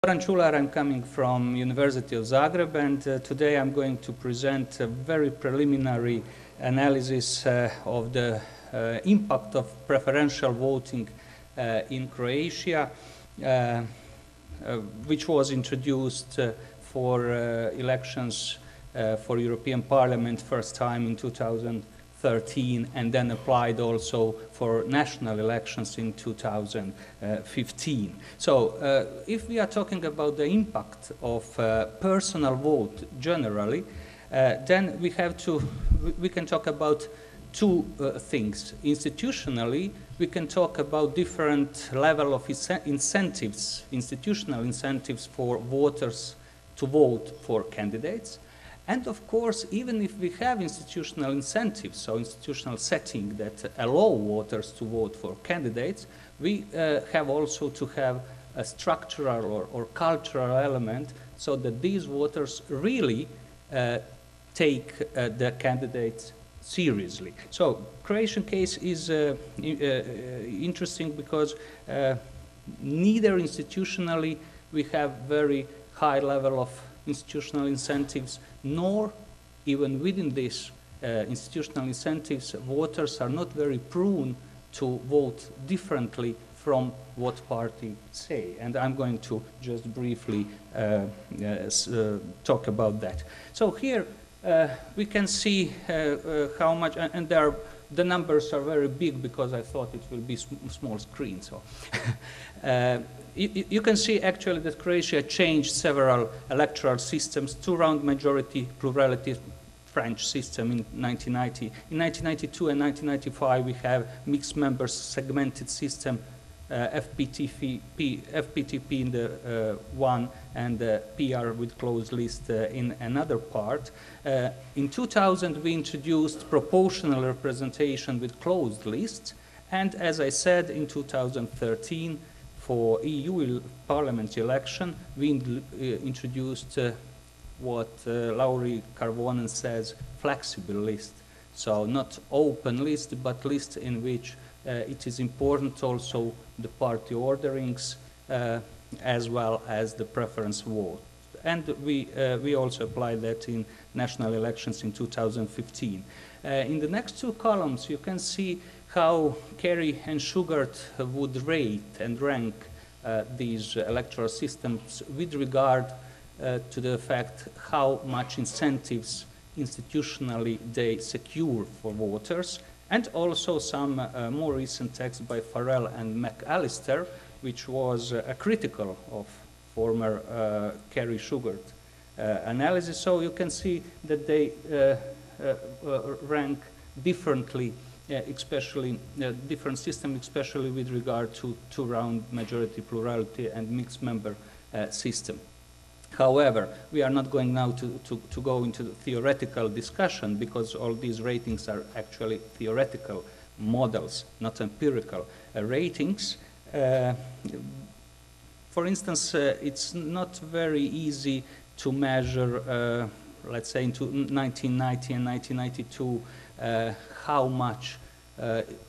Goran Čular, I'm coming from University of Zagreb, and today I'm going to present a very preliminary analysis of the impact of preferential voting in Croatia, which was introduced for elections for European Parliament first time in 2013 and then applied also for national elections in 2015. So if we are talking about the impact of personal vote generally, then we can talk about two things. Institutionally, we can talk about different level of incentives, institutional incentives for voters to vote for candidates. And of course, even if we have institutional incentives, so institutional setting that allow voters to vote for candidates, we have also to have a structural or cultural element so that these voters really take the candidates seriously. So Croatian case is interesting because neither institutionally we have very high level of institutional incentives, nor even within these institutional incentives, voters are not very prone to vote differently from what party say. And I'm going to just briefly talk about that. So here we can see how much, and the numbers are very big because I thought it will be small screen. So. You can see actually that Croatia changed several electoral systems to round majority plurality French system in 1990. In 1992 and 1995 we have mixed members segmented system, FPTP in the one and the PR with closed list in another part. In 2000 we introduced proportional representation with closed lists, and as I said, in 2013 for EU Parliament election, we introduced what Lauri Karvonen says, flexible list. So not open list, but list in which it is important also the party orderings as well as the preference vote. And we also applied that in national elections in 2015. In the next two columns, you can see how Kerry and Sugart would rate and rank these electoral systems with regard to the fact how much incentives institutionally they secure for voters, and also some more recent text by Farrell and McAllister, which was critical of former Kerry-Sugart analysis. So you can see that they rank differently, especially different system, especially with regard to two-round majority plurality and mixed member system. However, we are not going now to go into the theoretical discussion because all these ratings are actually theoretical models, not empirical ratings. For instance, it's not very easy to measure, let's say, into 1990 and 1992, how much,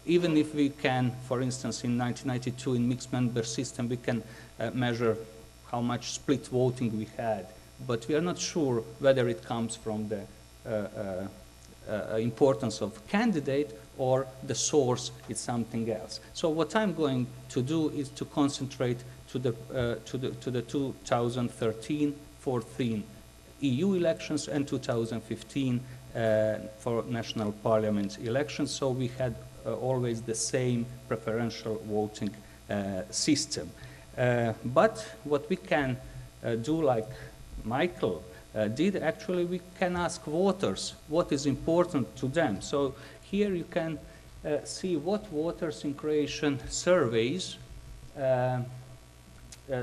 even if we can, for instance, in 1992 in mixed member system, we can measure how much split voting we had, but we are not sure whether it comes from the importance of candidate or the source is something else. So what I'm going to do is to concentrate to the 2013-14 EU elections and 2015 for national parliament elections. So we had always the same preferential voting system. But what we can do, like Michael did, actually we can ask voters what is important to them. So here you can see what voters in Croatian surveys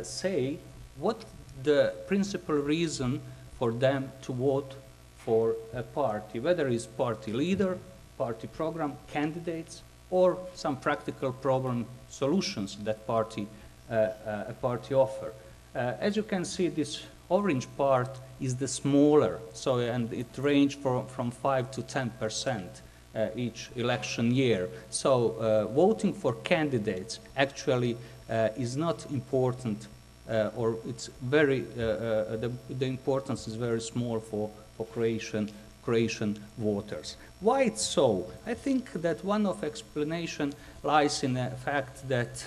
say what the principal reason for them to vote for a party, whether it's party leader, party program, candidates, or some practical problem solutions that a party offer. As you can see, this orange part is the smaller, so, and it ranges from 5 to 10% each election year. So voting for candidates actually is not important or it's very, the importance is very small for Croatian voters. Why it's so? I think that one of explanation lies in the fact that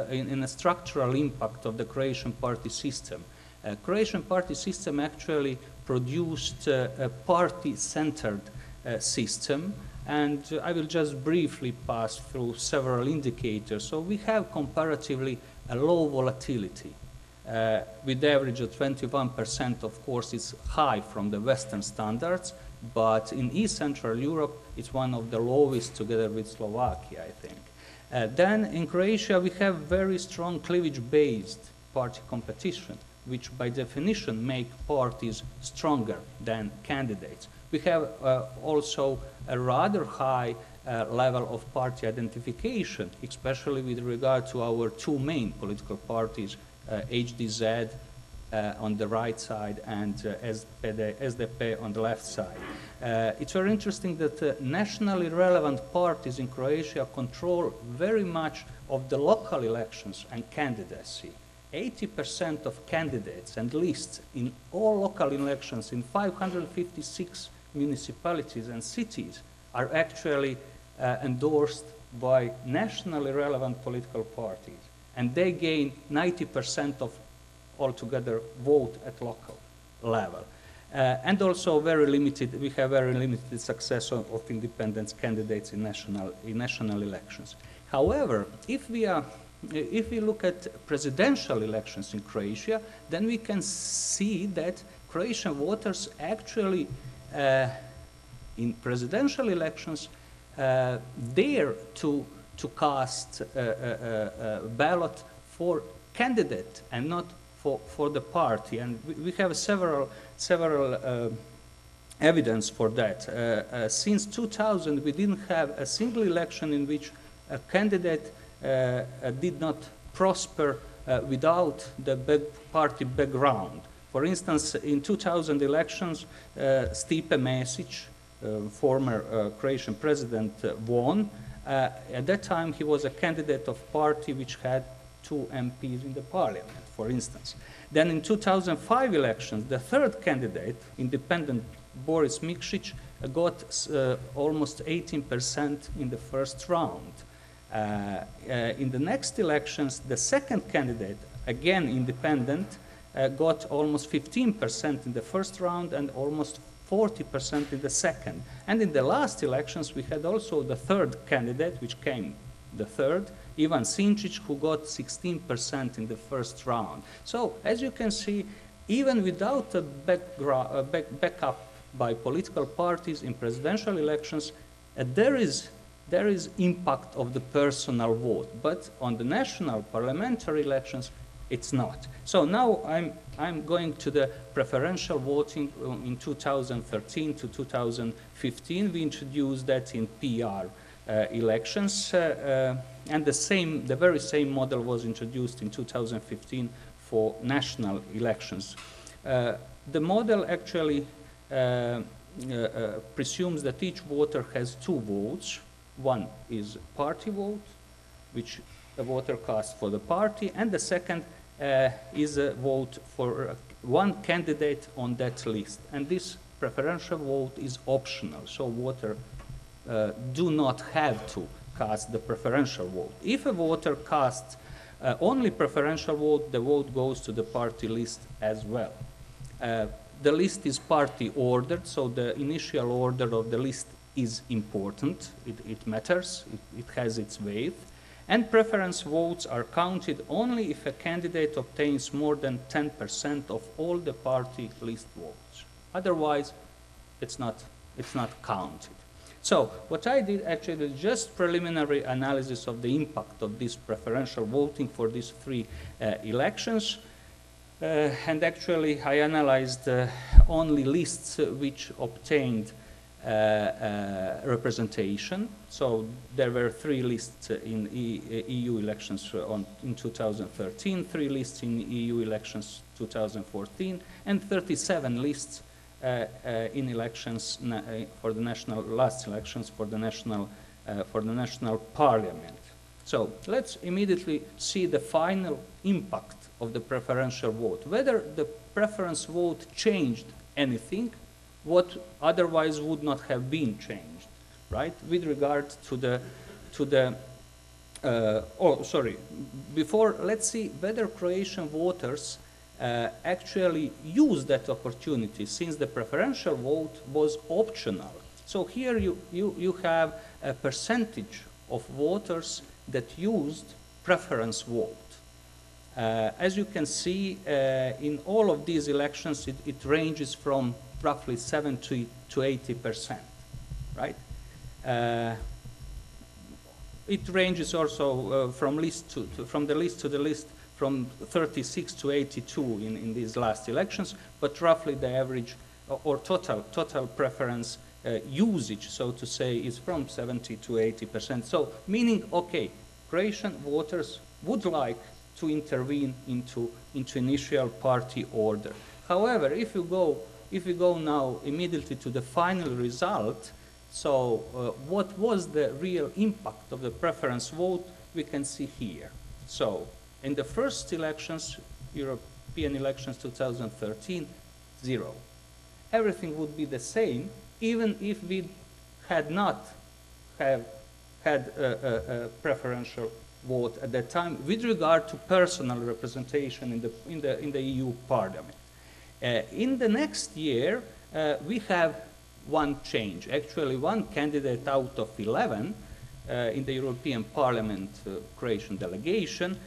in a structural impact of the Croatian party system. Croatian party system actually produced a party-centered system, and I will just briefly pass through several indicators. So we have comparatively a low volatility. With the average of 21%, of course, it's high from the Western standards, but in East Central Europe, it's one of the lowest together with Slovakia, I think. Then in Croatia, we have very strong cleavage-based party competition, which by definition make parties stronger than candidates. We have also a rather high level of party identification, especially with regard to our two main political parties, HDZ on the right side and SDP on the left side. It's very interesting that nationally relevant parties in Croatia control very much of the local elections and candidacy. 80% of candidates and lists in all local elections in 556 municipalities and cities are actually endorsed by nationally relevant political parties. And they gain 90% of altogether vote at local level. And also very limited, we have very limited success of independent candidates in national elections. However, if we look at presidential elections in Croatia, then we can see that Croatian voters actually, in presidential elections, dare to cast a ballot for candidate and not for the party. And we have several evidence for that. Since 2000, we didn't have a single election in which a candidate did not prosper without the party background. For instance, in 2000 elections, Stipe Mesić, former Croatian president, won. At that time, he was a candidate of party which had 2 MPs in the parliament, for instance. Then in 2005 elections, the third candidate, independent Boris Mikšić, got almost 18% in the first round. In the next elections, the second candidate, again independent, got almost 15% in the first round and almost 40% in the second. And in the last elections, we had also the third candidate, which came the third, Ivan Sinčić, who got 16% in the first round. So, as you can see, even without a backup by political parties in presidential elections, there is impact of the personal vote. But on the national parliamentary elections, it's not. So now I'm going to the preferential voting in 2013 to 2015. We introduced that in PR elections, and the very same model was introduced in 2015 for national elections. The model actually presumes that each voter has 2 votes. One is party vote, which a voter casts for the party, and the second is a vote for one candidate on that list. And this preferential vote is optional, so voters do not have to cast the preferential vote. If a voter casts only preferential vote, the vote goes to the party list as well. The list is party ordered, so the initial order of the list is important. It matters. It has its weight. And preference votes are counted only if a candidate obtains more than 10% of all the party list votes. Otherwise, it's not counted. So what I did actually is just preliminary analysis of the impact of this preferential voting for these 3 elections. And actually, I analyzed only lists which obtained representation. So there were 3 lists in EU elections in 2013, 3 lists in EU elections 2014, and 37 lists in elections for the last elections for the national parliament. So let's immediately see the final impact of the preferential vote, whether the preference vote changed anything, what otherwise would not have been changed, right? With regard to the before, let's see whether Croatian voters actually used that opportunity, since the preferential vote was optional. So here you have a percentage of voters that used preference vote. As you can see, in all of these elections, it ranges from roughly 70 to 80%, right? It ranges also from the list to the list from 36 to 82 in these last elections, but roughly the average or total preference usage, so to say, is from 70 to 80%. So meaning, okay, Croatian voters would like to intervene into initial party order. However, if you go now immediately to the final result, so what was the real impact of the preference vote, we can see here. So in the first elections, European elections 2013, 0. Everything would be the same, even if we had not had a preferential vote at that time with regard to personal representation in the EU Parliament. In the next year, we have one change. Actually, one candidate out of 11 in the European Parliament Croatian delegation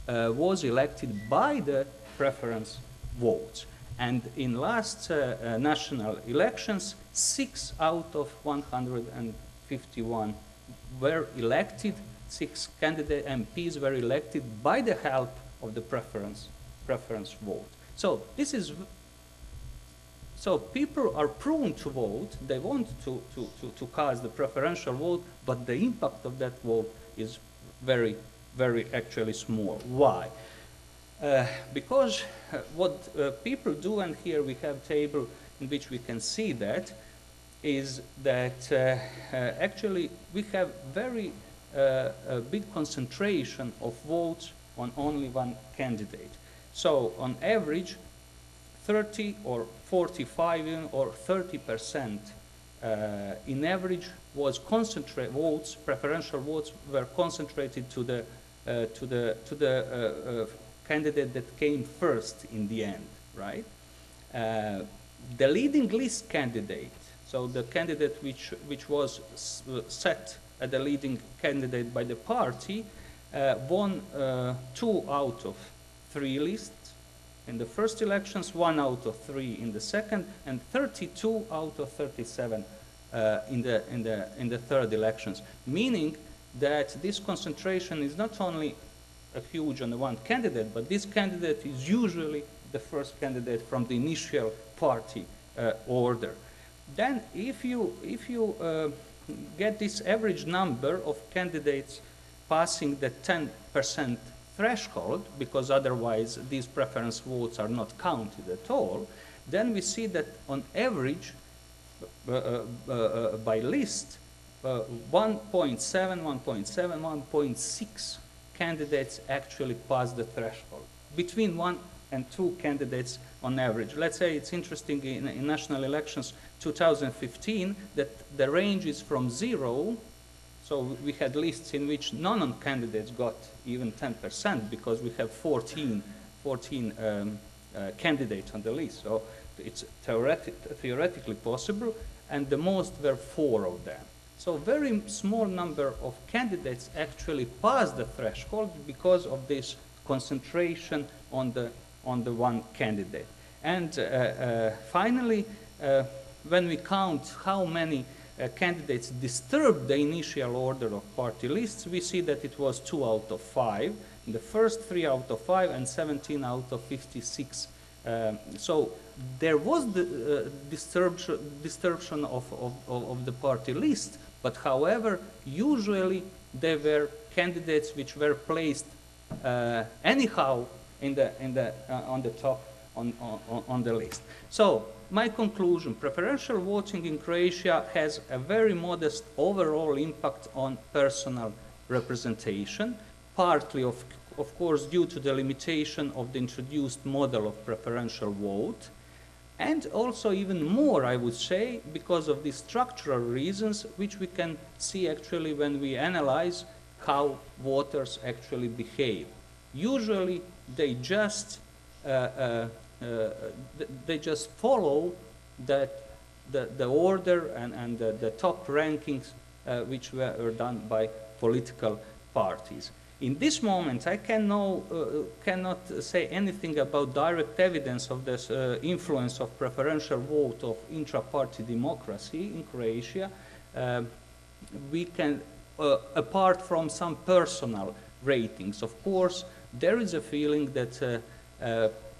was elected by the preference votes. And in last national elections, 6 out of 151 were elected. 6 candidate MPs were elected by the help of the preference vote. So this is, so people are prone to vote. They want to cast the preferential vote, but the impact of that vote is very, very actually small. Why? Because what people do, and here we have a table in which we can see that, is that actually we have very a big concentration of votes on only one candidate. So on average, 30 or 45 or 30% in average was concentrated votes, preferential votes were concentrated to the candidate that came first in the end, right? The leading list candidate, so the candidate which was set as the leading candidate by the party, won 2 out of 3 lists in the first elections, 1 out of 3 in the second, and 32 out of 37 in the third elections. Meaning that this concentration is not only a huge on the one candidate, but this candidate is usually the first candidate from the initial party order. Then if you get this average number of candidates passing the 10% threshold, because otherwise these preference votes are not counted at all, then we see that on average, by list, 1.7, 1.7, 1.6 candidates actually pass the threshold, between 1 and 2 candidates on average. Let's say it's interesting in national elections 2015 that the range is from 0, so we had lists in which non-candidates got even 10% because we have 14 candidates on the list. So it's theoretically possible, and the most were 4 of them. So very small number of candidates actually passed the threshold because of this concentration on the one candidate. And finally, when we count how many candidates disturbed the initial order of party lists, we see that it was 2 out of 5, in the first 3 out of 5, and 17 out of 56. So there was the disturbance of the party list, but however, usually they were candidates which were placed anyhow on the top on the list. So my conclusion: preferential voting in Croatia has a very modest overall impact on personal representation, partly of of course, due to the limitation of the introduced model of preferential vote, and also even more, I would say, because of the structural reasons which we can see actually when we analyze how voters actually behave. Usually, they just follow the order and the top rankings which were done by political parties. In this moment, I cannot say anything about direct evidence of this influence of preferential vote of intra-party democracy in Croatia. We can, apart from some personal ratings, of course, there is a feeling that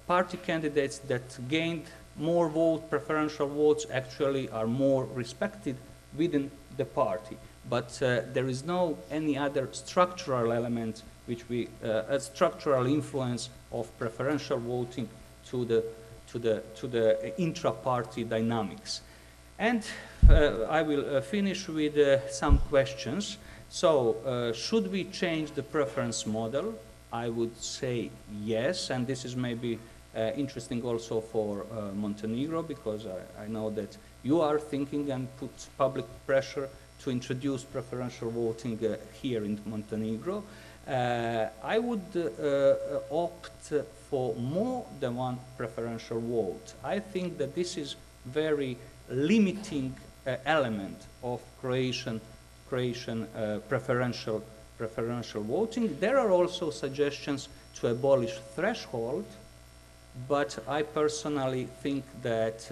party candidates that gained more preferential votes actually are more respected within the party. But there is no any other structural element which a structural influence of preferential voting to the intra-party dynamics. And I will finish with some questions. So, should we change the preference model? I would say yes, and this is maybe interesting also for Montenegro, because I know that you are thinking and put public pressure to introduce preferential voting here in Montenegro. I would opt for more than one preferential vote. I think that this is very limiting element of Croatian preferential voting. There are also suggestions to abolish threshold, but I personally think that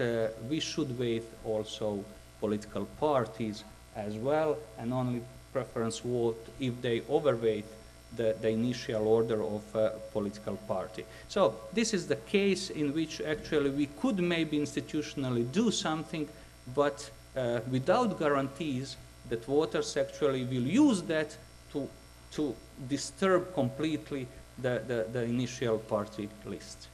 we should weigh also political parties as well, and only preference vote if they overweight the initial order of a political party. So this is the case in which actually we could maybe institutionally do something, but without guarantees that voters actually will use that to disturb completely the initial party list.